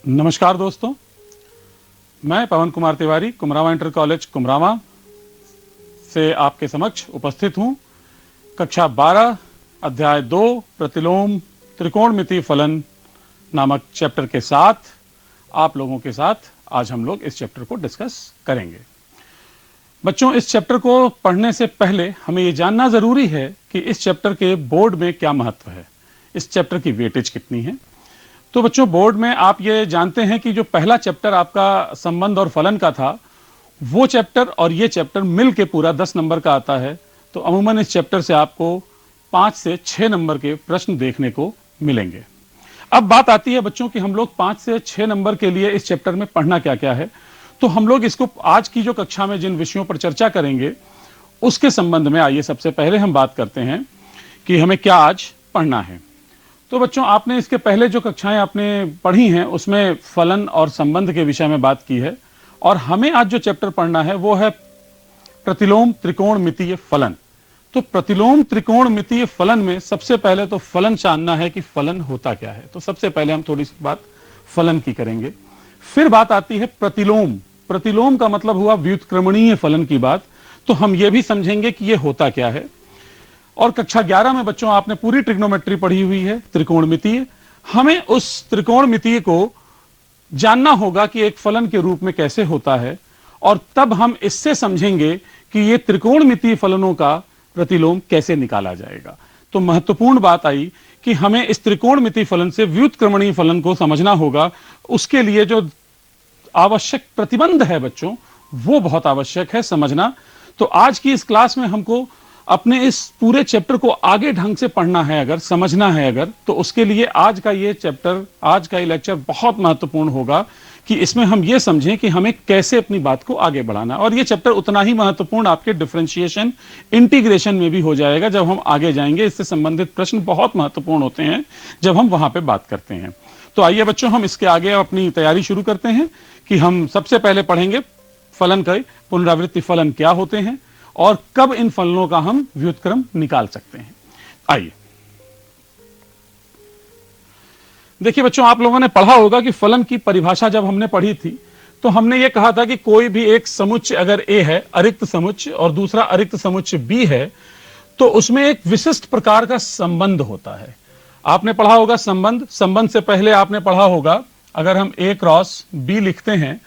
नमस्कार दोस्तों, मैं पवन कुमार तिवारी कुमरावा इंटर कॉलेज कुमरावा से आपके समक्ष उपस्थित हूं। कक्षा 12 अध्याय 2 प्रतिलोम त्रिकोणमितीय फलन नामक चैप्टर के साथ आप लोगों के साथ आज हम लोग इस चैप्टर को डिस्कस करेंगे। बच्चों, इस चैप्टर को पढ़ने से पहले हमें यह जानना जरूरी है कि इस चैप्टर के बोर्ड में क्या महत्व है, इस चैप्टर की वेटेज कितनी है। तो बच्चों, बोर्ड में आप ये जानते हैं कि जो पहला चैप्टर आपका संबंध और फलन का था, वो चैप्टर और ये चैप्टर मिल के पूरा 10 नंबर का आता है। तो अमूमन इस चैप्टर से आपको 5 से 6 नंबर के प्रश्न देखने को मिलेंगे। अब बात आती है बच्चों कि हम लोग 5 से 6 नंबर के लिए इस चैप्टर में पढ़ना क्या क्या है। तो हम लोग इसको आज की जो कक्षा में जिन विषयों पर चर्चा करेंगे उसके संबंध में आइए सबसे पहले हम बात करते हैं कि हमें क्या आज पढ़ना है। तो बच्चों, आपने इसके पहले जो कक्षाएं आपने पढ़ी हैं उसमें फलन और संबंध के विषय में बात की है, और हमें आज जो चैप्टर पढ़ना है वो है प्रतिलोम त्रिकोणमितीय फलन। तो प्रतिलोम त्रिकोणमितीय फलन में सबसे पहले तो फलन जानना है कि फलन होता क्या है। तो सबसे पहले हम थोड़ी सी बात फलन की करेंगे, फिर बात आती है प्रतिलोम। प्रतिलोम का मतलब हुआ व्युत्क्रमणीय फलन की बात, तो हम ये भी समझेंगे कि ये होता क्या है। और कक्षा 11 में बच्चों आपने पूरी ट्रिग्नोमेट्री पढ़ी हुई है, त्रिकोणमितीय। हमें उस त्रिकोणमितीय को जानना होगा कि एक फलन के रूप में कैसे होता है, और तब हम इससे समझेंगे कि ये त्रिकोणमितीय फलनों का प्रतिलोम कैसे निकाला जाएगा। तो महत्वपूर्ण बात आई कि हमें इस त्रिकोणमितीय फलन से व्युत्क्रमणीय फलन को समझना होगा। उसके लिए जो आवश्यक प्रतिबंध है बच्चों, वो बहुत आवश्यक है समझना। तो आज की इस क्लास में हमको अपने इस पूरे चैप्टर को आगे ढंग से पढ़ना है, अगर समझना है अगर, तो उसके लिए आज का ये चैप्टर, आज का ये लेक्चर बहुत महत्वपूर्ण होगा कि इसमें हम ये समझें कि हमें कैसे अपनी बात को आगे बढ़ाना है। और ये चैप्टर उतना ही महत्वपूर्ण आपके डिफरेंशिएशन इंटीग्रेशन में भी हो जाएगा जब हम आगे जाएंगे। इससे संबंधित प्रश्न बहुत महत्वपूर्ण होते हैं जब हम वहां पर बात करते हैं। तो आइए बच्चों, हम इसके आगे अपनी तैयारी शुरू करते हैं कि हम सबसे पहले पढ़ेंगे फलन के पुनरावृत्ति फलन क्या होते हैं और कब इन फलनों का हम व्युत्क्रम निकाल सकते हैं। आइए देखिए बच्चों, आप लोगों ने पढ़ा होगा कि फलन की परिभाषा जब हमने पढ़ी थी तो हमने ये कहा था कि कोई भी एक समुच्चय अगर ए है, अरिक्त समुच्चय, और दूसरा अरिक्त समुच्चय बी है, तो उसमें एक विशिष्ट प्रकार का संबंध होता है। आपने पढ़ा होगा संबंध। संबंध से पहले आपने पढ़ा होगा, अगर हम ए क्रॉस बी लिखते हैं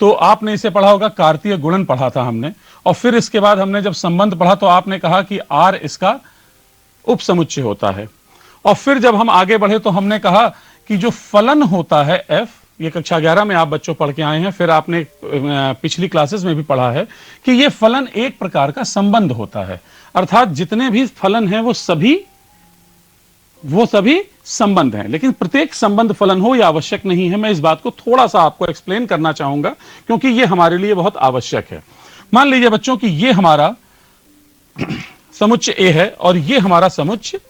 तो आपने इसे पढ़ा होगा, कार्तीय गुणन पढ़ा था हमने। और फिर इसके बाद हमने जब संबंध पढ़ा तो आपने कहा कि आर इसका उपसमुच्चय होता है। और फिर जब हम आगे बढ़े तो हमने कहा कि जो फलन होता है एफ, ये कक्षा 11 में आप बच्चों पढ़ के आए हैं, फिर आपने पिछली क्लासेस में भी पढ़ा है कि ये फलन एक प्रकार का संबंध होता है। अर्थात जितने भी फलन हैं वो सभी संबंध हैं, लेकिन प्रत्येक संबंध फलन हो यह आवश्यक नहीं है। मैं इस बात को थोड़ा सा आपको एक्सप्लेन करना चाहूंगा क्योंकि यह हमारे लिए बहुत आवश्यक है। मान लीजिए बच्चों कि यह हमारा समुच्चय ए है और यह हमारा समुच्चय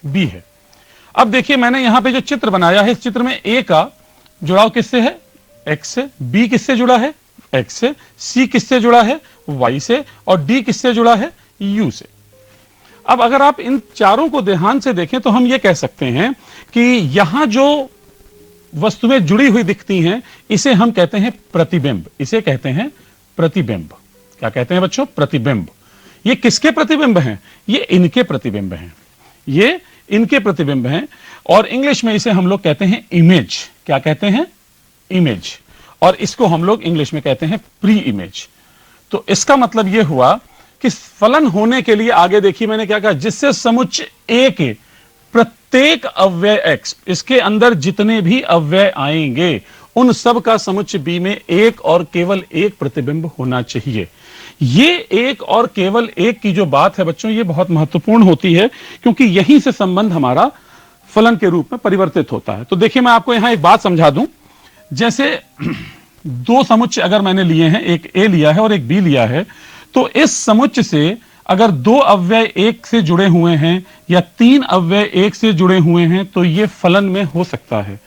बी है। अब देखिए, मैंने यहां पे जो चित्र बनाया है, इस चित्र में ए का जुड़ाव किससे है? एक्स से। बी किससे जुड़ा है? एक्स से। सी किससे जुड़ा है? वाई से। और डी किससे जुड़ा है? यू से। अब अगर आप इन चारों को ध्यान से देखें तो हम ये कह सकते हैं कि यहां जो वस्तुएं जुड़ी हुई दिखती हैं इसे हम कहते हैं प्रतिबिंब। इसे कहते हैं प्रतिबिंब। क्या कहते हैं बच्चों? प्रतिबिंब। ये किसके प्रतिबिंब हैं? ये इनके प्रतिबिंब हैं। ये इनके प्रतिबिंब हैं। और इंग्लिश में इसे हम लोग कहते हैं इमेज। क्या कहते हैं? इमेज। और इसको हम लोग इंग्लिश में कहते हैं प्री इमेज। तो इसका मतलब यह हुआ कि फलन होने के लिए, आगे देखिए मैंने क्या कहा, जिससे समुच्चय ए के प्रत्येक अव्यय एक्स, इसके अंदर जितने भी अव्यय आएंगे उन सब का समुच्चय बी में एक और केवल एक प्रतिबिंब होना चाहिए। ये एक और केवल एक की जो बात है बच्चों, ये बहुत महत्वपूर्ण होती है क्योंकि यहीं से संबंध हमारा फलन के रूप में परिवर्तित होता है। तो देखिए, मैं आपको यहां एक बात समझा दूं। जैसे दो समुच्चय अगर मैंने लिए हैं, एक ए लिया है और एक बी लिया है, तो इस समुच्चय से अगर दो अव्यय एक से जुड़े हुए हैं या तीन अव्यय एक से जुड़े हुए हैं तो ये फलन में हो सकता है।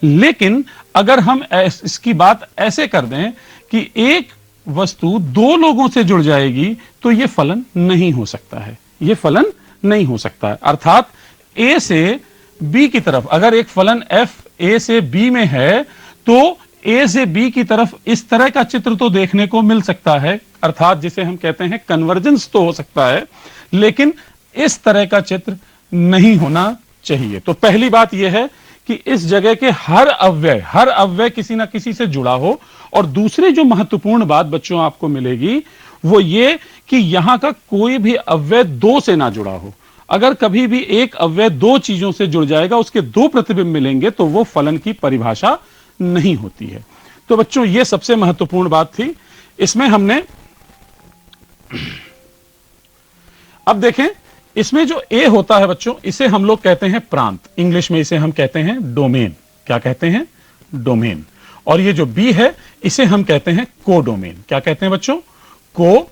लेकिन अगर हम इसकी बात ऐसे कर दें कि एक वस्तु दो लोगों से जुड़ जाएगी तो ये फलन नहीं हो सकता है। ये फलन नहीं हो सकता है। अर्थात ए से बी की तरफ, अगर एक फलन f a से b में है तो a से b की तरफ इस तरह का चित्र तो देखने को मिल सकता है, अर्थात जिसे हम कहते हैं कन्वर्जेंस तो हो सकता है, लेकिन इस तरह का चित्र नहीं होना चाहिए। तो पहली बात यह है कि इस जगह के हर अव्यय किसी ना किसी से जुड़ा हो। और दूसरी जो महत्वपूर्ण बात बच्चों आपको मिलेगी वो ये कि यहां का कोई भी अव्यय दो से ना जुड़ा हो। अगर कभी भी एक अव्यय दो चीजों से जुड़ जाएगा, उसके दो प्रतिबिंब मिलेंगे, तो वो फलन की परिभाषा नहीं होती है। तो बच्चों ये सबसे महत्वपूर्ण बात थी। इसमें हमने अब देखें, इसमें जो ए होता है बच्चों, इसे हम लोग कहते हैं प्रांत, इंग्लिश में इसे हम कहते हैं डोमेन। क्या कहते हैं? डोमेन। और ये जो बी है इसे हम कहते हैं कोडोमेन। क्या कहते हैं बच्चों? को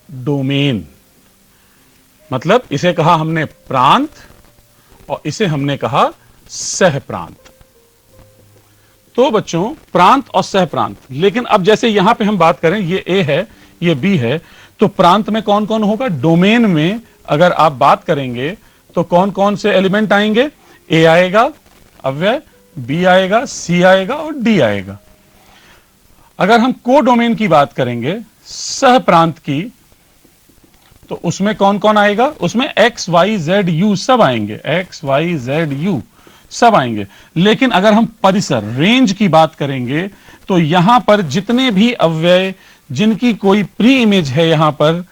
डोमेन। मतलब इसे कहा हमने प्रांत और इसे हमने कहा सह प्रांत। तो बच्चों प्रांत और सह प्रांत। लेकिन अब जैसे यहां पे हम बात करें, ये ए है ये बी है, तो प्रांत में कौन कौन होगा? डोमेन में अगर आप बात करेंगे तो कौन कौन से एलिमेंट आएंगे? ए आएगा अव्यय, बी आएगा, सी आएगा और डी आएगा। अगर हम कोडोमेन की बात करेंगे, सह प्रांत की, तो उसमें कौन कौन आएगा? उसमें एक्स वाई जेड यू सब आएंगे, एक्स वाई जेड यू सब आएंगे। लेकिन अगर हम परिसर रेंज की बात करेंगे तो यहां पर जितने भी अव्यय जिनकी कोई प्री इमेज है यहां पर,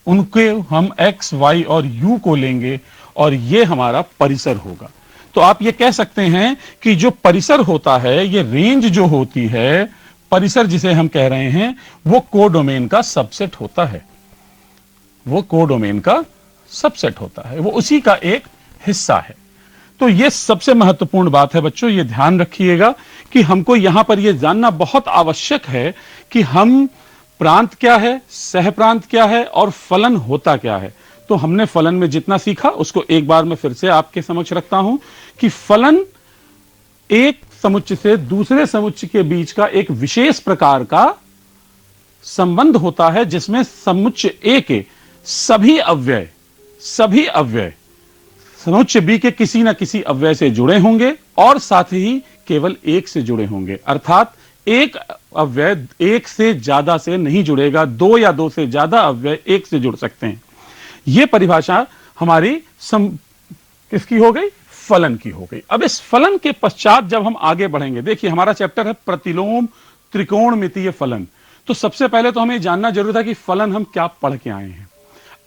उनके हम एक्स वाई और यू को लेंगे और ये हमारा परिसर होगा। तो आप ये कह सकते हैं कि जो परिसर होता है, ये रेंज जो होती है, परिसर जिसे हम कह रहे हैं, वो कोडोमेन का सबसेट होता है। वो कोडोमेन का सबसेट होता है, वो उसी का एक हिस्सा है। तो ये सबसे महत्वपूर्ण बात है बच्चों, ये ध्यान रखिएगा कि हमको यहां पर ये जानना बहुत आवश्यक है कि हम प्रांत क्या है, सह प्रांत क्या है और फलन होता क्या है। तो हमने फलन में जितना सीखा उसको एक बार मैं फिर से आपके समक्ष रखता हूं कि फलन एक समुच्चय से दूसरे समुच्चय के बीच का एक विशेष प्रकार का संबंध होता है, जिसमें समुच्चय ए के सभी अव्यय समुच्चय बी के किसी ना किसी अव्यय से जुड़े होंगे और साथ ही केवल एक से जुड़े होंगे। अर्थात एक अव्यय एक से ज्यादा से नहीं जुड़ेगा, दो या दो से ज्यादा अव्यय एक से जुड़ सकते हैं। यह परिभाषा हमारी किसकी हो गई? फलन की हो गई। अब इस फलन के पश्चात जब हम आगे बढ़ेंगे, देखिए हमारा चैप्टर है प्रतिलोम त्रिकोणमितीय फलन। तो सबसे पहले तो हमें जानना जरूरी था कि फलन हम क्या पढ़ के आए हैं।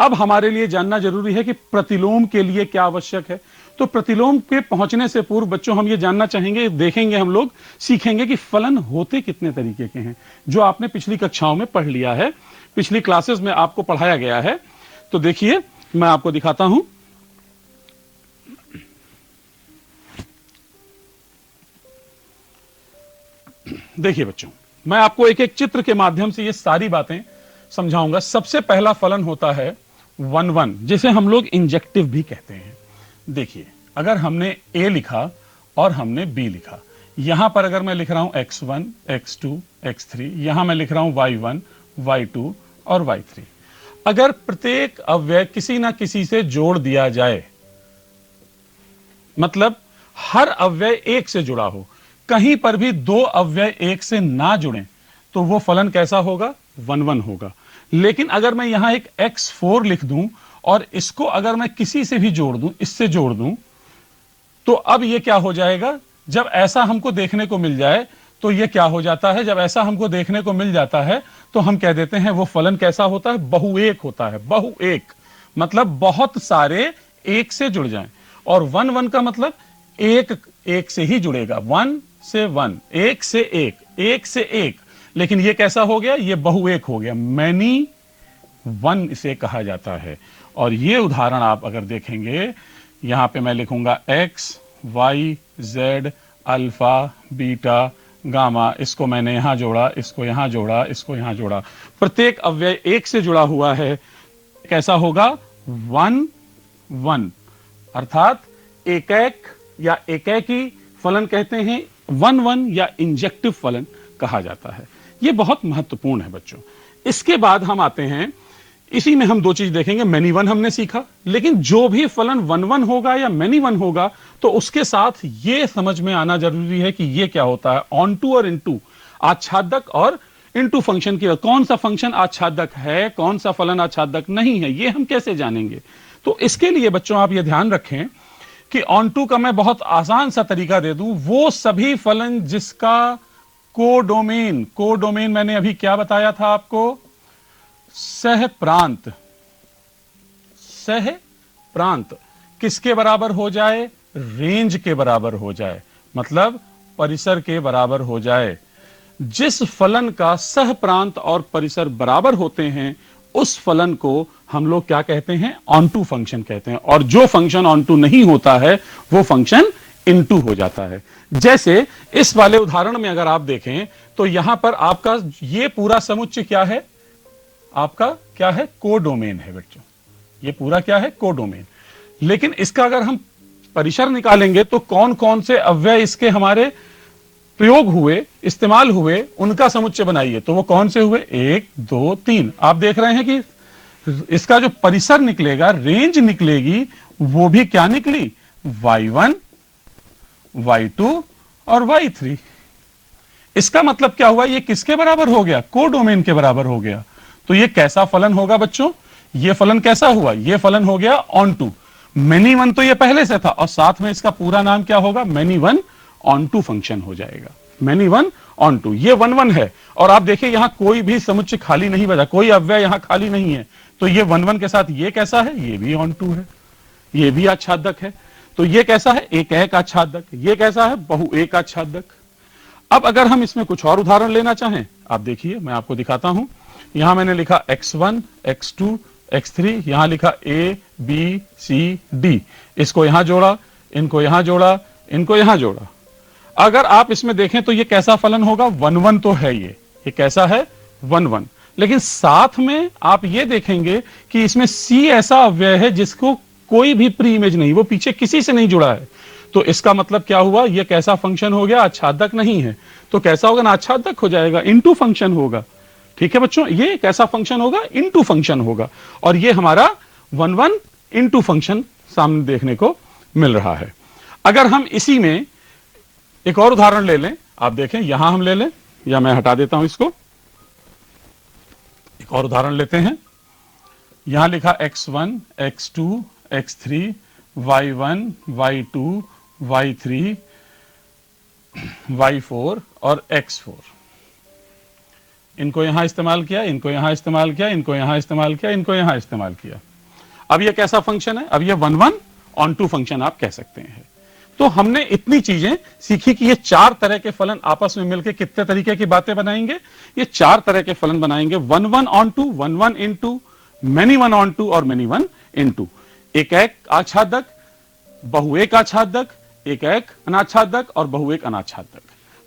अब हमारे लिए जानना जरूरी है कि प्रतिलोम के लिए क्या आवश्यक है। तो प्रतिलोम के पहुंचने से पूर्व बच्चों हम ये जानना चाहेंगे, देखेंगे, हम लोग सीखेंगे कि फलन होते कितने तरीके के हैं, जो आपने पिछली कक्षाओं में पढ़ लिया है, पिछली क्लासेस में आपको पढ़ाया गया है। तो देखिए मैं आपको दिखाता हूं। देखिए बच्चों, मैं आपको एक एक चित्र के माध्यम से ये सारी बातें समझाऊंगा। सबसे पहला फलन होता है 1-1, जिसे हम लोग इंजेक्टिव भी कहते हैं। देखिए अगर हमने a लिखा और हमने b लिखा, यहां पर अगर मैं लिख रहा हूं x1 x2 x3, यहां मैं लिख रहा हूं y1 y2 और y3। अगर प्रत्येक अव्यय किसी ना किसी से जोड़ दिया जाए, मतलब हर अव्यय एक से जुड़ा हो, कहीं पर भी दो अव्यय एक से ना जुड़ें, तो वो फलन कैसा होगा? 1-1 होगा। लेकिन अगर मैं यहां एक x4 लिख दूं और इसको अगर मैं किसी से भी जोड़ दूं, इससे जोड़ दूं, तो अब ये क्या हो जाएगा? जब ऐसा हमको देखने को मिल जाए तो ये क्या हो जाता है? जब ऐसा हमको देखने को मिल जाता है तो हम कह देते हैं वो फलन कैसा होता है? बहुएक होता है। बहुएक मतलब बहुत सारे एक से जुड़ जाएं। और 1-1 का मतलब एक एक से ही जुड़ेगा, 1 से 1, एक से एक, एक से एक। लेकिन ये कैसा हो गया? ये बहुएक हो गया, मैनी वन इसे कहा जाता है। और ये उदाहरण आप अगर देखेंगे, यहां पे मैं लिखूंगा x y z alpha beta gamma, इसको मैंने यहां जोड़ा, इसको यहां जोड़ा, इसको यहां जोड़ा, प्रत्येक अव्यय एक से जुड़ा हुआ है। कैसा होगा? 1-1, अर्थात एकैक या एकैकी फलन कहते हैं, 1-1 या इंजेक्टिव फलन कहा जाता है। यह बहुत महत्वपूर्ण है बच्चों। इसके बाद हम आते हैं इसी में हम दो चीज देखेंगे, मेनी वन हमने सीखा, लेकिन जो भी फलन वन वन होगा या मेनी वन होगा तो उसके साथ ये समझ में आना जरूरी है कि ये क्या होता है, ऑन टू और इनटू, आच्छादक और इनटू फंक्शन की कौन सा फंक्शन आच्छादक है, कौन सा फलन आच्छादक नहीं है, ये हम कैसे जानेंगे। तो इसके लिए बच्चों आप ये ध्यान रखें कि ऑन टू का मैं बहुत आसान सा तरीका दे दूं, वो सभी फलन जिसका कोडोमेन, कोडोमेन मैंने अभी क्या बताया था आपको, सह प्रांत, सह प्रांत किसके बराबर हो जाए, रेंज के बराबर हो जाए, मतलब परिसर के बराबर हो जाए। जिस फलन का सह प्रांत और परिसर बराबर होते हैं उस फलन को हम लोग क्या कहते हैं, ऑन टू फंक्शन कहते हैं, और जो फंक्शन ऑन टू नहीं होता है वो फंक्शन इनटू हो जाता है। जैसे इस वाले उदाहरण में अगर आप देखें तो यहां पर आपका ये पूरा समुच्चय क्या है, आपका क्या है, कोडोमेन है बच्चों, ये पूरा क्या है, कोडोमेन। लेकिन इसका अगर हम परिसर निकालेंगे तो कौन कौन से अव्यय इसके हमारे प्रयोग हुए, इस्तेमाल हुए, उनका समुच्चय बनाइए, तो वो कौन से हुए, 1 2 3। आप देख रहे हैं कि इसका जो परिसर निकलेगा, रेंज निकलेगी, वो भी क्या निकली, y1 y2 और y3। इसका मतलब क्या हुआ, ये किसके बराबर हो गया, कोडोमेन के बराबर हो गया। तो ये कैसा फलन होगा बच्चों, ये फलन कैसा हुआ, ये फलन हो गया ऑन टू। मेनी वन तो ये पहले से था और साथ में इसका पूरा नाम क्या होगा, many one onto function हो जाएगा, मेनी वन ऑन टू। ये वन वन है और आप देखिए यहां कोई भी समुच्चय खाली नहीं बचा, कोई अव्यय यहां खाली नहीं है। तो ये वन वन के साथ ये कैसा है, ये भी ऑन टू है, ये भी आच्छादक है। तो ये कैसा है, एक एक आच्छादक, ये कैसा है, बहु एक आच्छादक। अब अगर हम इसमें कुछ और उदाहरण लेना चाहें, आप देखिए मैं आपको दिखाता हूं। यहां मैंने लिखा x1 x2 x3, यहां लिखा a b c d, इसको यहां जोड़ा, इनको यहां जोड़ा, इनको यहां जोड़ा। अगर आप इसमें देखें तो ये कैसा फलन होगा, वन वन तो है, ये कैसा है, वन वन। लेकिन साथ में आप ये देखेंगे कि इसमें c ऐसा अव्यय है जिसको कोई भी प्री इमेज नहीं, वो पीछे किसी से नहीं जुड़ा है। तो इसका मतलब क्या हुआ, ये कैसा फंक्शन हो गया, आच्छादक नहीं है। तो कैसा होगा ना, आच्छादक हो जाएगा, इनटू फंक्शन होगा। ठीक है बच्चों, ये कैसा फंक्शन होगा, इनटू फंक्शन होगा। और ये हमारा वन वन इनटू फंक्शन सामने देखने को मिल रहा है। अगर हम इसी में एक और उदाहरण ले लें, आप देखें यहां हम ले लें, या मैं हटा देता हूं इसको, एक और उदाहरण लेते हैं। यहां लिखा x1 x2 x3 y1 y2 y3 y4 और x4। इनको यहां इस्तेमाल किया, इनको यहां इस्तेमाल किया, इनको यहां इस्तेमाल किया, इनको यहां इस्तेमाल किया। अब ये कैसा फंक्शन है, अब ये one one onto function आप कह सकते हैं। तो हमने इतनी चीजें सीखी कि ये चार तरह के फलन आपस में मिलकर कितने तरीके की बातें बनाएंगे, ये चार तरह के फलन बनाएंगे, one one onto, one one into, many one onto और मेनी वन इन टू। एक एक आच्छादक, बहु एक आच्छादक, एक एक अनाच्छादक और बहु एक अनाच्छादक।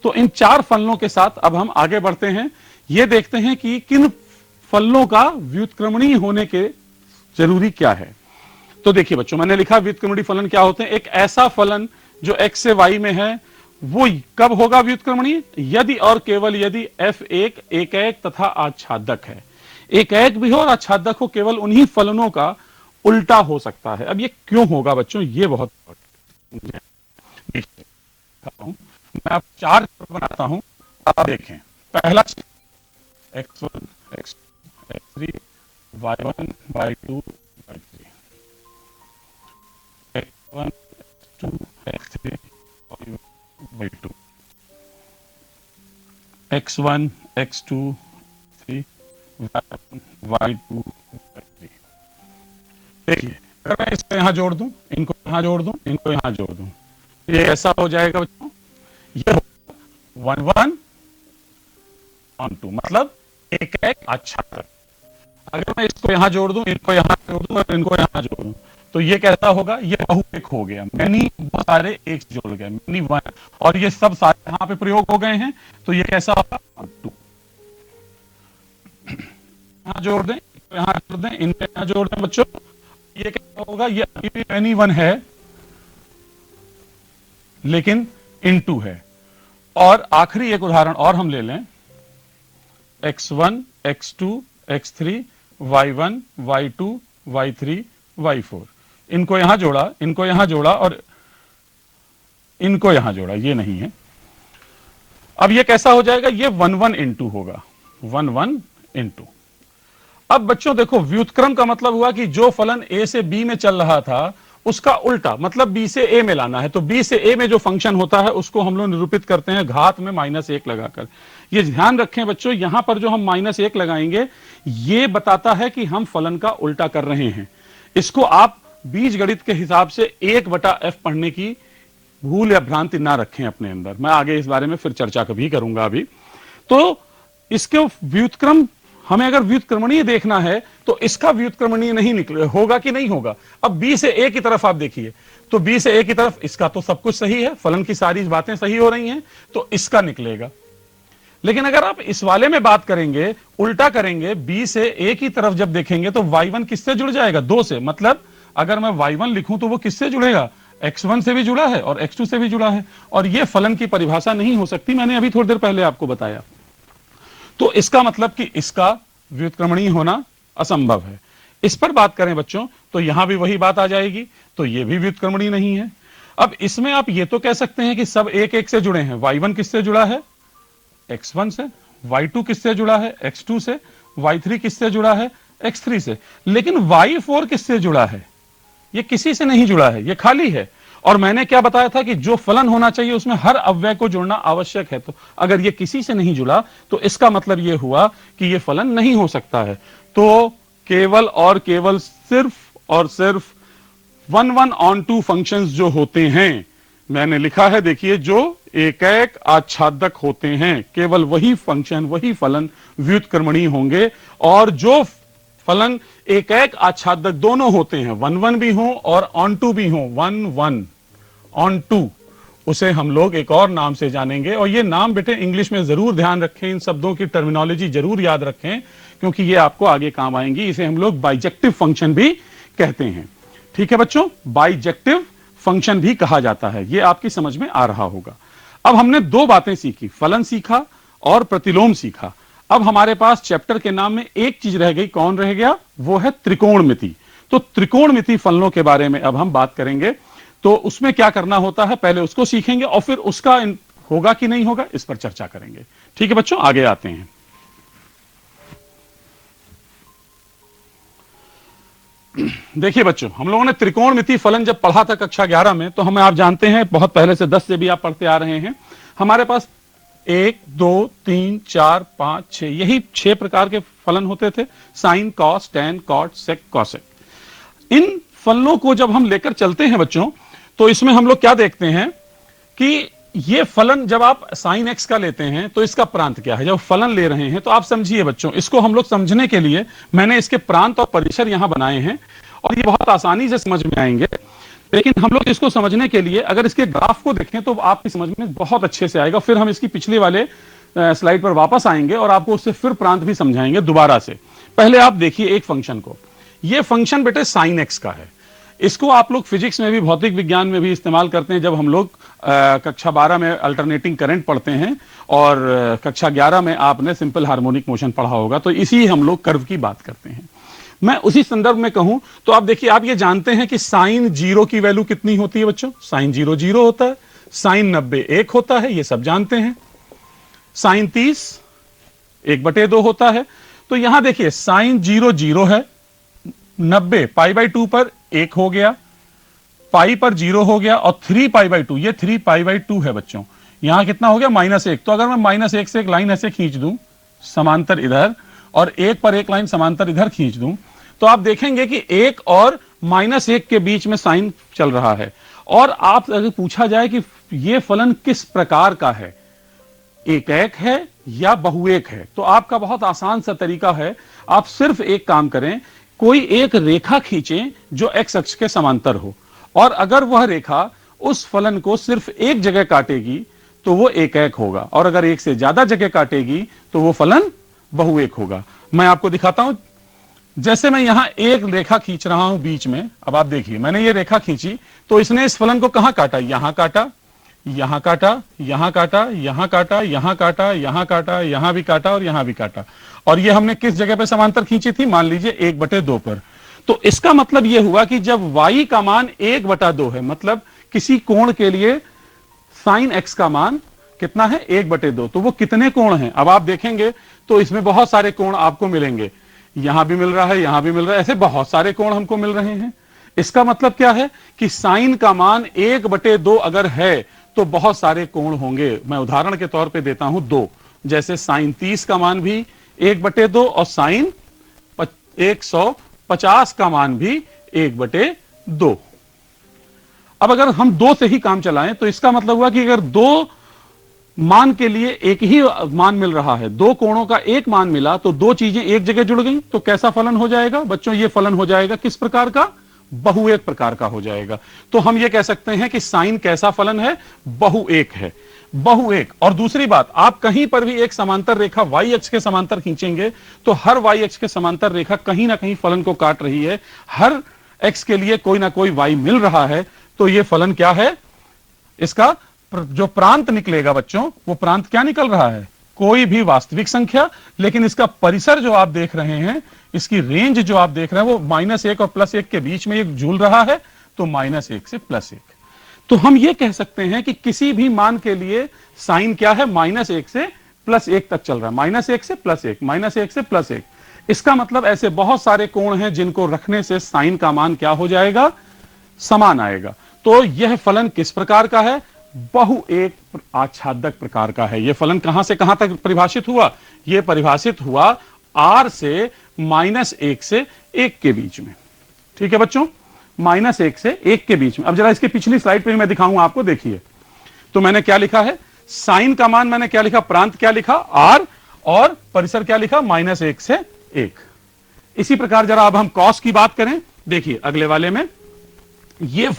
तो इन चार फलनों के साथ अब हम आगे बढ़ते हैं, ये देखते हैं कि किन फलनों का व्युत्क्रमणीय होने के जरूरी क्या है। तो देखिए बच्चों, मैंने लिखा व्युत्क्रमणीय फलन क्या होते हैं, एक ऐसा फलन जो x से y में है वो कब होगा व्युत्क्रमणीय, यदि और केवल यदि f एक एक तथा आच्छादक है। एक एक भी हो और आच्छादक हो, केवल उन्हीं फलनों का उल्टा हो सकता है। अब ये क्यों होगा बच्चों, ये बहुत मैं आप चार बनाता हूं, आप देखें। पहला x1 x2 x3 y1 y2 y3, x1 x2 x3 y2, x1 x2 3 y2 y3। देखिए अगर मैं इसको यहां जोड़ दूं, इनको यहां जोड़ दूं, इनको यहां जोड़ दूं, ये ऐसा हो जाएगा बच्चों, ये वन वन ऑन टू, मतलब एक एक आच्छादक। अगर मैं इसको यहां जोड़ दूं, इनको यहां जोड़ दूं और इनको यहां जोड़ दूं, तो ये कैसा होगा, ये बहु एक हो गया, मैनी बहुत सारे एक जोड़ गए, मैनी वन, और ये सब सारे यहां पे प्रयोग हो गए हैं। तो ये कैसा होगा, ऑन टू। यहां जोड़ दें, यहां जोड़ दें, इनको यहां जोड़ दें बच्चों, ये क्या होगा, ये अभी भी मैनी वन है लेकिन इनटू है। और आखिरी एक उदाहरण और हम ले लें, x1 x2 x3 y1, y2, y3, y4। इनको यहां जोड़ा, इनको यहां जोड़ा और इनको यहां जोड़ा, ये नहीं है। अब ये कैसा हो जाएगा, ये 1 1 into होगा, 1 1 into। अब बच्चों देखो, व्युत्क्रम का मतलब हुआ कि जो फलन a से b में चल रहा था उसका उल्टा, मतलब b से a में लाना है। तो b से a में जो फंक्शन होता है उसको हम लोग निरूपित करते हैं घात में -1 लगाकर। ये ध्यान रखें बच्चों, यहां पर जो हम -1 लगाएंगे ये बताता है कि हम फलन का उल्टा कर रहे हैं। इसको आप बीजगणित के हिसाब से 1/f पढ़ने की भूल या भ्रांति ना रखें अपने अंदर। मैं आगे इस बारे में फिर चर्चा कभी करूंगा। अभी तो इसके व्युत्क्रम, हमें अगर व्युत्क्रमणीय देखना है तो इसका व्युत्क्रमणीय नहीं निकले होगा कि नहीं होगा। अब b से a की तरफ आप देखिए, तो b से a की तरफ इसका तो सब कुछ सही है, फलन की सारी बातें सही हो रही हैं, तो इसका निकलेगा। लेकिन अगर आप इस वाले में बात करेंगे, उल्टा करेंगे, b से a की तरफ जब देखेंगे तो y1 किससे जुड़ जाएगा, 2 से। मतलब अगर मैं y1 लिखूं तो वो किससे जुड़ेगा, x1 से भी जुड़ा है और x2 से भी जुड़ा है, और ये फलन की परिभाषा नहीं हो सकती, मैंने अभी थोड़ी देर पहले आपको बताया। तो इसका मतलब कि इसका व्युत्क्रमणीय होना असंभव है। इस पर बात करें बच्चों तो यहां भी वही बात आ जाएगी, तो ये भी व्युत्क्रमणीय नहीं है। अब इसमें आप ये तो कह सकते हैं कि सब एक एक से जुड़े हैं। y1 किससे जुड़ा है, x1 से, y2 किससे जुड़ा है, x2 से, y3 किससे जुड़ा है, x3 से। लेकिन y4 किससे जुड़ा है, ये किसी से नहीं जुड़ा है, ये खाली है। और मैंने क्या बताया था कि जो फलन होना चाहिए उसमें हर अव्यय को जोड़ना आवश्यक है। तो अगर ये किसी से नहीं जुड़ा तो इसका मतलब ये हुआ कि ये फलन नहीं हो सकता है। तो केवल और केवल सिर्फ और सिर्फ 1 1 on 2 फंक्शंस जो होते हैं, मैंने लिखा है देखिए, जो एक आच्छादक होते हैं, केवल वही फंक्शन, वही फलन व्युत्क्रमणीय होंगे। और जो फलन एक आच्छादक दोनों होते हैं, 1 1 भी हो और on 2 भी हो, 1 1 on 2, उसे हम लोग एक और नाम से जानेंगे। और ये नाम बेटे इंग्लिश में जरूर ध्यान रखें, इन शब्दों की टर्मिनोलॉजी जरूर याद रखें, क्योंकि ये आपको आगे काम आएंगी। इसे हम लोग बाइजेक्टिव फंक्शन भी कहते हैं। ठीक है बच्चों, बाइजेक्टिव फंक्शन भी कहा जाता है। ये आपकी समझ में आ रहा होगा। अब हमने 2 बातें सीखी, फलन सीखा और प्रतिलोम सीखा। अब हमारे पास चैप्टर के नाम में एक चीज रह गई, कौन रह गया, वो है त्रिकोणमिति। तो त्रिकोणमिति फलनों के बारे में अब हम बात करेंगे। तो उसमें क्या करना होता है, पहले उसको सीखेंगे और फिर उसका होगा कि नहीं होगा इस पर चर्चा करेंगे। ठीक है बच्चों, आगे आते हैं। देखिए बच्चों, हम लोगों ने त्रिकोणमिति फलन जब पढ़ा था कक्षा 11 में, तो हमें आप जानते हैं बहुत पहले से 10 से भी आप पढ़ते आ रहे हैं। हमारे पास 1 2 3 4 5 6 यही 6 प्रकार के फलन होते थे, साइन, कॉस, टैन, कॉट, सेक, कॉसेक। इन फलनों को जब हम लेकर चलते हैं बच्चों, तो इसमें हम लोग क्या देखते हैं कि ये फलन जब आप साइन एक्स का लेते हैं तो इसका प्रांत क्या है। जब फलन ले रहे हैं तो आप समझिए बच्चों, इसको हम लोग समझने के लिए मैंने इसके प्रांत और परिसर यहां बनाए हैं, और ये बहुत आसानी से समझ में आएंगे। लेकिन हम लोग इसको समझने के लिए अगर इसके ग्राफ को देखें तो आपकी समझ में बहुत अच्छे से आएगा। फिर हम इसकी पिछले वाले स्लाइड पर वापस आएंगे और आपको उससे फिर प्रांत भी समझाएंगे दोबारा से। पहले आप देखिए एक फंक्शन को, ये फंक्शन बेटे साइन एक्स का है। इसको आप लोग फिजिक्स में भी, भौतिक विज्ञान में भी इस्तेमाल करते हैं। जब हम लोग कक्षा 12 में अल्टरनेटिंग करंट पढ़ते हैं और कक्षा 11 में आपने सिंपल हार्मोनिक मोशन पढ़ा होगा, तो इसी हम लोग कर्व की बात करते हैं। मैं उसी संदर्भ में कहूं तो आप देखिए, आप ये जानते हैं कि साइन 0 की वैल्यू कितनी होती है बच्चों, साइन 0 0 होता है, साइन 90 1 होता है, ये सब जानते हैं। साइन 30 1/2 होता है। तो यहां देखिए साइन 0 0 है, 90 π/2 पर 1 हो गया, पाई पर 0 हो गया, और 3 π/2, ये 3 π/2 है बच्चों। यहां कितना हो गया, -1। तो अगर मैं -1 से एक लाइन ऐसे खींच दूं समांतर इधर, और 1 पर एक लाइन समांतर इधर खींच दूं, तो आप देखेंगे कि 1 और -1 के बीच में साइन चल रहा है। और आप अगर पूछा जाए कि यह फलन किस प्रकार का है, एक है या बहुएक है, तो आपका बहुत आसान सा तरीका है, आप सिर्फ एक काम करें, कोई एक रेखा खींचें जो एक्स अक्ष के समांतर हो, और अगर वह रेखा उस फलन को सिर्फ एक जगह काटेगी तो वो एक होगा, और अगर एक से ज्यादा जगह काटेगी तो वो फलन बहुएक होगा। मैं आपको दिखाता हूं। जैसे मैं यहां एक रेखा खींच रहा हूं बीच में, अब आप देखिए मैंने ये रेखा खींची तो इसने इस फलन को कहां काटा, यहां काटा, यहां काटा, यहां काटा, यहां काटा, यहां काटा, यहां काटा, यहां भी काटा और यहां भी काटा। और ये हमने किस जगह पे समांतर खींची थी? मान लीजिए 1/2 पर। तो इसका मतलब यह हुआ कि जब y का मान 1/2 है, मतलब किसी कोण के लिए साइन x का मान कितना है? 1/2। तो वो कितने कोण हैं? अब आप देखेंगे तो इसमें बहुत सारे कोण आपको मिलेंगे। यहां भी मिल रहा है, यहां भी मिल रहा है, ऐसे बहुत सारे कोण हमको मिल रहे हैं। इसका मतलब क्या है कि साइन का मान 1/2 अगर है तो बहुत सारे कोण होंगे। मैं उदाहरण के तौर पे देता हूं 2, जैसे साइन 30 का मान भी 1/2 और साइन 150 का मान भी 1/2। अब अगर हम 2 से ही काम चलाएं तो इसका मतलब हुआ कि अगर 2 मान के लिए एक ही मान मिल रहा है, 2 कोणों का एक मान मिला, तो 2 चीजें एक जगह जुड़ गई, तो कैसा फलन हो जाएगा बच्चों? ये फलन हो जाएगा किस प्रकार का? बहुएक प्रकार का हो जाएगा। तो हम ये कह सकते हैं कि साइन कैसा फलन है? बहुएक है, बहुएक। और दूसरी बात, आप कहीं पर भी एक समांतर रेखा y अक्ष के समांतर खींचेंगे तो हर y अक्ष के समांतर रेखा कहीं ना कहीं फलन को काट रही है। हर x के लिए कोई ना कोई y मिल रहा है। तो ये फलन क्या है? इसका जो प्रांत निकलेगा बच्चों, वो प्रांत क्या निकल रहा है? कोई भी वास्तविक संख्या, लेकिन इसका परिसर जो आप देख रहे हैं, इसकी रेंज जो आप देख रहे हैं, वो -1 और +1 के बीच में एक झूल रहा है, तो -1 से +1। तो हम ये कह सकते हैं कि किसी भी मान के लिए साइन क्या है? -1 से +1 तक चल रहा है, -1 से +1, -1 से +1। इसका मतलब ऐसे बहुत सारे कोण हैं जिनको रखने से साइन का मान क्या हो जाएगा? समान आएगा। तो यह फलन किस प्रकार का है? बहुएक आच्छादक प्रकार का है। यह फलन कहां से कहां तक परिभाषित हुआ? यह परिभाषित हुआ r से -1 से 1 के बीच में। ठीक है बच्चों, -1 से 1 के बीच में। अब जरा इसकी पिछली स्लाइड पे मैं दिखाऊंगा आपको, देखिए। तो मैंने क्या लिखा है? साइन का मान मैंने क्या लिखा? प्रांत क्या लिखा? r, और परिसर क्या लिखा? -1 से 1। इसी प्रकार जरा अब हम कॉस की बात करें। देखिए अगले वाले में ये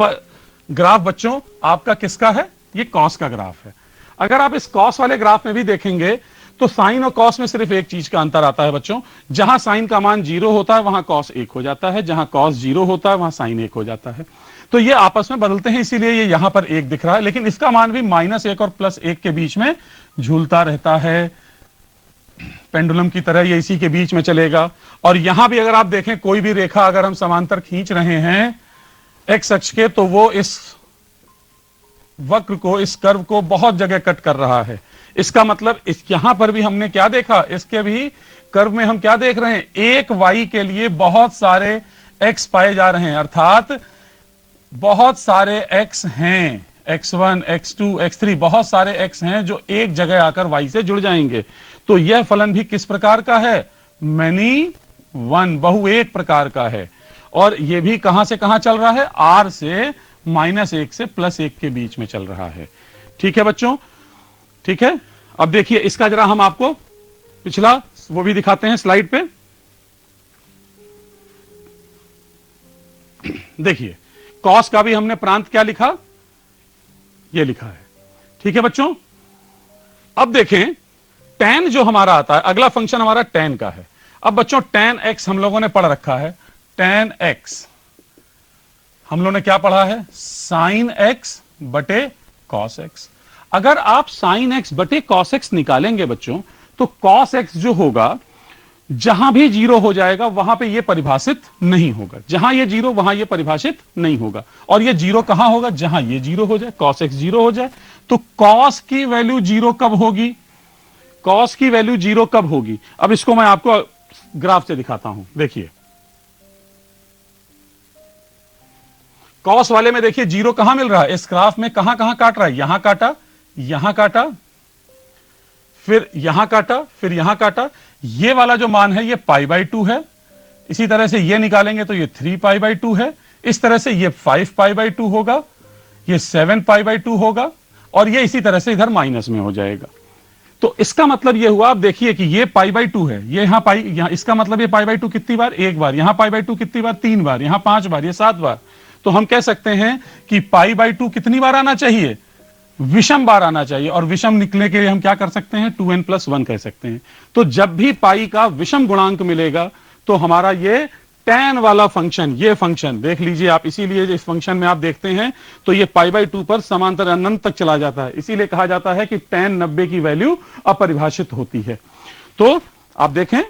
ग्राफ बच्चों आपका किसका है? ये कॉस का ग्राफ है। अगर आप इस कॉस वाले ग्राफ में भी देखेंगे तो साइन और कॉस में सिर्फ एक चीज का अंतर आता है बच्चों, जहां साइन का मान 0 होता है वहां कॉस 1 हो जाता है, जहां कॉस 0 होता है वहां साइन 1 हो जाता है। तो ये आपस में बदलते हैं, इसीलिए ये यहां पर 1 दिख रहा है, लेकिन इसका मान भी -1 और +1 के बीच में झूलता रहता है। पेंडुलम की तरह ये इसी के बीच में चलेगा। और यहां भी अगर आप देखें, कोई भी रेखा अगर हम समांतर खींच रहे हैं एक्स अक्ष के, तो वो इस वक्र को, इस कर्व को बहुत जगह कट कर रहा है। इसका मतलब इस यहां पर भी हमने क्या देखा? इसके भी कर्व में हम क्या देख रहे हैं? एक y के लिए बहुत सारे x पाए जा रहे हैं, अर्थात बहुत सारे x हैं, x1, x2, x3, बहुत सारे x हैं जो एक जगह आकर y से जुड़ जाएंगे। तो यह फलन भी किस प्रकार का है? मैनी वन, बहुएक प्रकार का है। और यह भी कहां से कहां चल रहा है? r से -1 से +1 के बीच में चल रहा है। ठीक है बच्चों, ठीक है। अब देखिए इसका जरा हम आपको पिछला वो भी दिखाते हैं स्लाइड पे। देखिए कॉस का भी हमने प्रांत क्या लिखा? ये लिखा है। ठीक है बच्चों। अब देखें tan जो हमारा आता है, अगला फंक्शन हमारा tan का है। अब बच्चों tan x हम लोगों ने पढ़ रखा है। tan x हम लोगों ने क्या पढ़ा है? sin x बटे cos x। अगर आप sin x बटे cos x निकालेंगे बच्चों, तो cos x जो होगा, जहां भी 0 हो जाएगा वहां पे ये परिभाषित नहीं होगा। जहां ये 0 वहां ये परिभाषित नहीं होगा। और ये 0 कहां होगा? जहां ये 0 हो जाए, cos x 0 हो जाए। तो cos की वैल्यू 0 कब होगी? cos की वैल्यू 0 कब होगी? अब इसको मैं आपको ग्राफ से दिखाता हूं। देखिए cos वाले में देखिए 0 कहां मिल रहा है? इस ग्राफ में कहां कहां काट रहा है? यहां काटा, यहां काटा, फिर यहां काटा, फिर यहां काटा। ये वाला जो मान है ये π/2 है। इसी तरह से ये निकालेंगे तो ये 3π/2 है। इस तरह से ये 5π/2 होगा, ये 7π/2 होगा, और ये इसी तरह से इधर माइनस में हो जाएगा। तो इसका मतलब ये हुआ, आप देखिए कि ये π/2 है, ये यहां पाई, यहां इसका मतलब ये π/2 कितनी बार? एक बार। यहां π/2 कितनी बार? 3 बार। यहां 5 बार, ये 7 बार। तो हम कह सकते हैं कि π/2 कितनी बार आना चाहिए? विषम बार आना चाहिए। और विषम निकलने के लिए हम क्या कर सकते हैं? 2n+1 कह सकते हैं। तो जब भी पाई का विषम गुणांक मिलेगा तो हमारा ये tan वाला फंक्शन, ये फंक्शन देख लीजिए आप, इसीलिए इस फंक्शन में आप देखते हैं तो ये π/2 पर समांतर अनंत तक चला जाता है, इसीलिए कहा जाता है कि tan 90 की वैल्यू अपरिभाषित होती है। तो आप देखें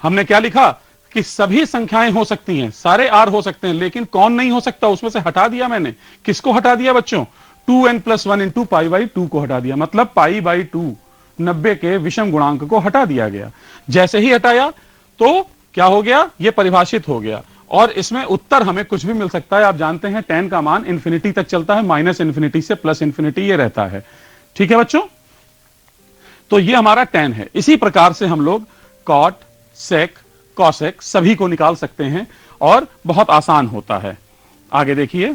हमने क्या लिखा कि सभी संख्याएं हो सकती हैं, सारे r हो सकते हैं, लेकिन कौन नहीं हो सकता उसमें से हटा दिया मैंने। किसको हटा दिया बच्चों? 2n+1 इंटू π/2 को हटा दिया, मतलब π/2 90 के विषम गुणांक को हटा दिया गया। जैसे ही हटाया तो क्या हो गया? ये परिभाषित हो गया और इसमें उत्तर हमें कुछ भी मिल सकता है। आप जानते हैं tan का मान इंफिनिटी तक चलता है, -∞ से +∞ ये रहता है। ठीक है बच्चों, तो ये हमारा tan है। इसी प्रकार से हम लोग cot, sec, cosec सभी को निकाल सकते हैं और बहुत आसान होता है। आगे देखिए,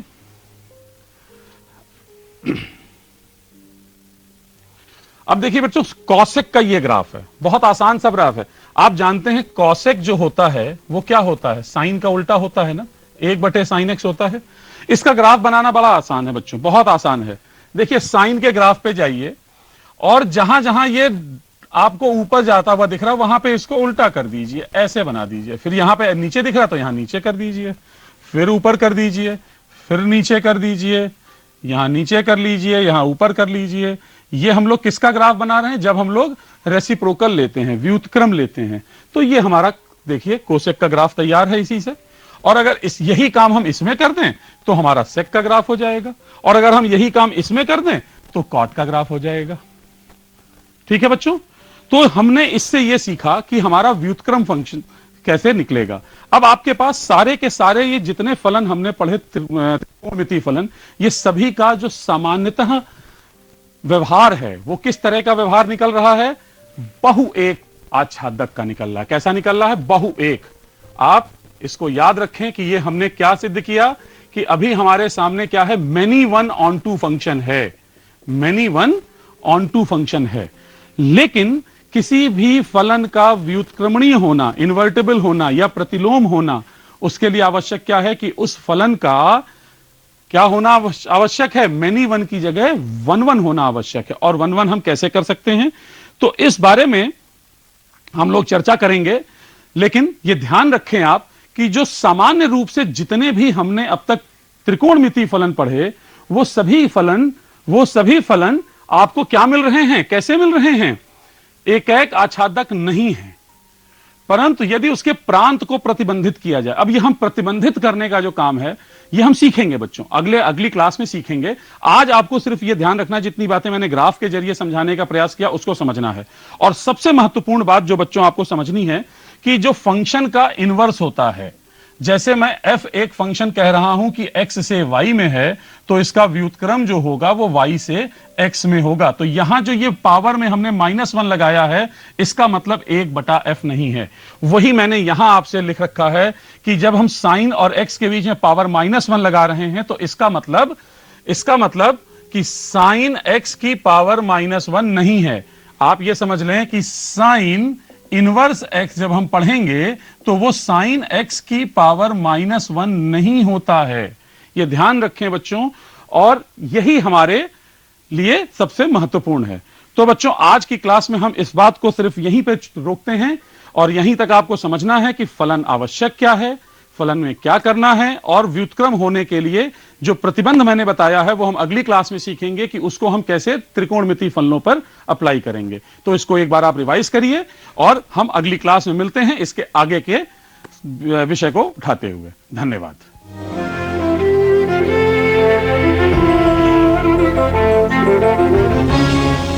अब देखिए बच्चों, कॉसेक का ये ग्राफ है, बहुत आसान सा ग्राफ है। आप जानते हैं कॉसेक जो होता है वो क्या होता है? साइन का उल्टा होता है ना, 1/sin x होता है। इसका ग्राफ बनाना बड़ा आसान है बच्चों, बहुत आसान है। देखिए साइन के ग्राफ पे जाइए और जहां जहां ये आपको ऊपर जाता हुआ दिख रहा है वहां पे इसको उल्टा कर दीजिए, ऐसे बना दीजिए। फिर यहां पे नीचे दिख रहा तो यहां नीचे कर दीजिए, फिर ऊपर कर दीजिए, फिर नीचे कर दीजिए, यहां नीचे कर लीजिए, यहां ऊपर कर लीजिए। ये हम लोग किसका ग्राफ बना रहे हैं? जब हम लोग रेसिप्रोकल लेते हैं, व्युत्क्रम लेते हैं, तो ये हमारा देखिए कोसेक का ग्राफ तैयार है इसी से। और अगर यही काम हम इसमें कर दें तो हमारा सेक का ग्राफ हो जाएगा, और अगर हम यही काम इसमें कर दें तो कॉट का ग्राफ हो जाएगा। ठीक है बच्चों, तो हमने इससे यह सीखा कि हमारा व्युत्क्रम फंक्शन कैसे निकलेगा। अब आपके पास सारे के सारे ये जितने फलन हमने पढ़े, त्रिकोणमितीय फलन, ये सभी का जो सामान्यतः व्यवहार है वो किस तरह का व्यवहार निकल रहा है? बहु एक आच्छादक का निकल रहा है। कैसा निकल रहा है? बहु एक। आप इसको याद रखें कि ये हमने क्या सिद्ध किया कि अभी हमारे सामने क्या है? Many one onto function है, many one onto function है। लेकिन किसी भी फलन का व्युत्क्रमणीय होना, इन्वर्टिबल होना या प्रतिलोम होना, उसके लिए आवश्यक क्या है कि उस फलन का क्या होना आवश्यक है? मेनी वन की जगह 1 होना आवश्यक है। और 1 हम कैसे कर सकते हैं तो इस बारे में हम लोग चर्चा करेंगे। लेकिन यह ध्यान रखें आप कि जो सामान्य रूप से जितने भी हमने अब तक त्रिकोणमितीय फलन पढ़े, वो सभी फलन आपको क्या मिल रहे हैं? कैसे मिल रहे हैं? एक आच्छादक नहीं है, परंतु यदि उसके प्रांत को प्रतिबंधित किया जाए। अब ये हम प्रतिबंधित करने का जो काम है ये हम सीखेंगे बच्चों, अगली क्लास में सीखेंगे। आज आपको सिर्फ ये ध्यान रखना, जितनी बातें मैंने ग्राफ के जरिए समझाने का प्रयास किया उसको समझना है। और सबसे महत्वपूर्ण बात जो बच्चों आपको समझनी है कि जो फंक्शन का इनवर्स होता है, जैसे मैं f एक फंक्शन कह रहा हूं कि x से y में है, तो इसका व्युत्क्रम जो होगा वो y से x में होगा। तो यहां जो ये पावर में हमने -1 लगाया है, इसका मतलब 1/f नहीं है। वही मैंने यहां आपसे लिख रखा है कि जब हम साइन और x के बीच में पावर -1 लगा रहे हैं तो इसका मतलब कि साइन x की पावर -1 नहीं है। आप ये समझ लें कि साइन इनवर्स x जब हम पढ़ेंगे तो वो साइन x की पावर -1 नहीं होता है। ये ध्यान रखें बच्चों, और यही हमारे लिए सबसे महत्वपूर्ण है। तो बच्चों आज की क्लास में हम इस बात को सिर्फ यहीं पे रोकते हैं और यहीं तक आपको समझना है कि फलन आवश्यक क्या है, फलन में क्या करना है, और व्युत्क्रम होने के लिए जो प्रतिबंध मैंने बताया है वो हम अगली क्लास में सीखेंगे कि उसको हम कैसे त्रिकोणमितीय फलनों पर अप्लाई करेंगे। तो इसको एक बार आप रिवाइज करिए और हम अगली क्लास में मिलते हैं इसके आगे के विषय को उठाते हुए। धन्यवाद।